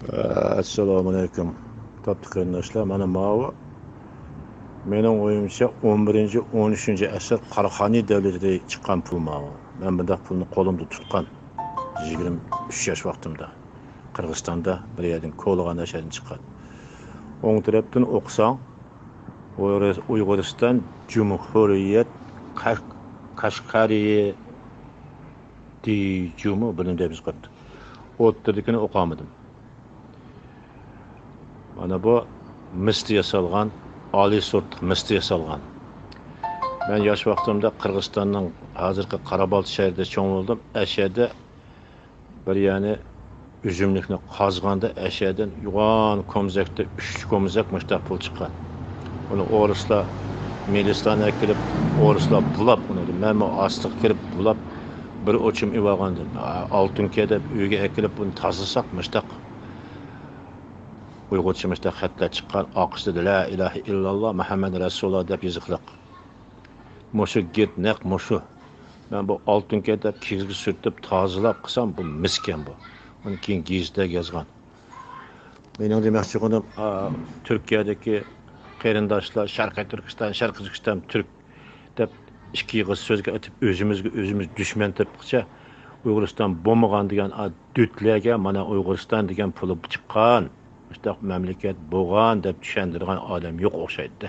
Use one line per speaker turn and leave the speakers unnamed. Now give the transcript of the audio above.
Assalomu alaykum. Topdi qarindoshlar, mana ma'vo mening o'yimcha 11-13 asr Qaraqani davlatida chiqqan pul ma'vo. Men bunday pulni qo'limda tutgan 23 yosh vaqtimda Qirg'izistonda bir yerdan Ko'lg'an shahardan chiqqan. O'ng tarafdan o'qisang Uyg'uriston Cumhuriyet Qashqariye dijumu bilimda biz qildi. O'ttirdikini o'qamadim. Mana bu misli yasalgan, oliy sort misli yasalgan. Ben yosh vaqtimda Qirg'izistonning hozirgi Qorabalt shahrida cho'ng bo'ldim. Ashada bir yani üzümlükni qazganda ashadan yo'g'on komzakda 3 komzak mushtaq pul chiqqan. Uni o'rislar milislarga kelib, o'rislar bulab uni men ostiga kirib bulab bir o'chim ivagandim. Oltin kedib uyga kelib uni tozalasak mushtaq Uyg'urcha mushtaq xatlar chiqqan. Oqishda la ilaha illalloh Muhammad rasululloh deb yoziqliq. Mushu gitnaq mushu. Ben bu oltin kedib kizgi sürtib tozalab qilsam bu misken bu. Onu keyin gizda yozgan. Mening demoqchi bo'lganim Turkiyadagi qarindoshlar Sharqiy Turkiston Türk deb ikki yig'iz so'zga aytib o'zimiz dushman debqicha Uyg'uriston bo'lmagan degan dutlarga mana Uyg'uriston degan puli chiqqan. İşte memleket bo'lgan deb tushundirgan odam yo'q o'xshaydi.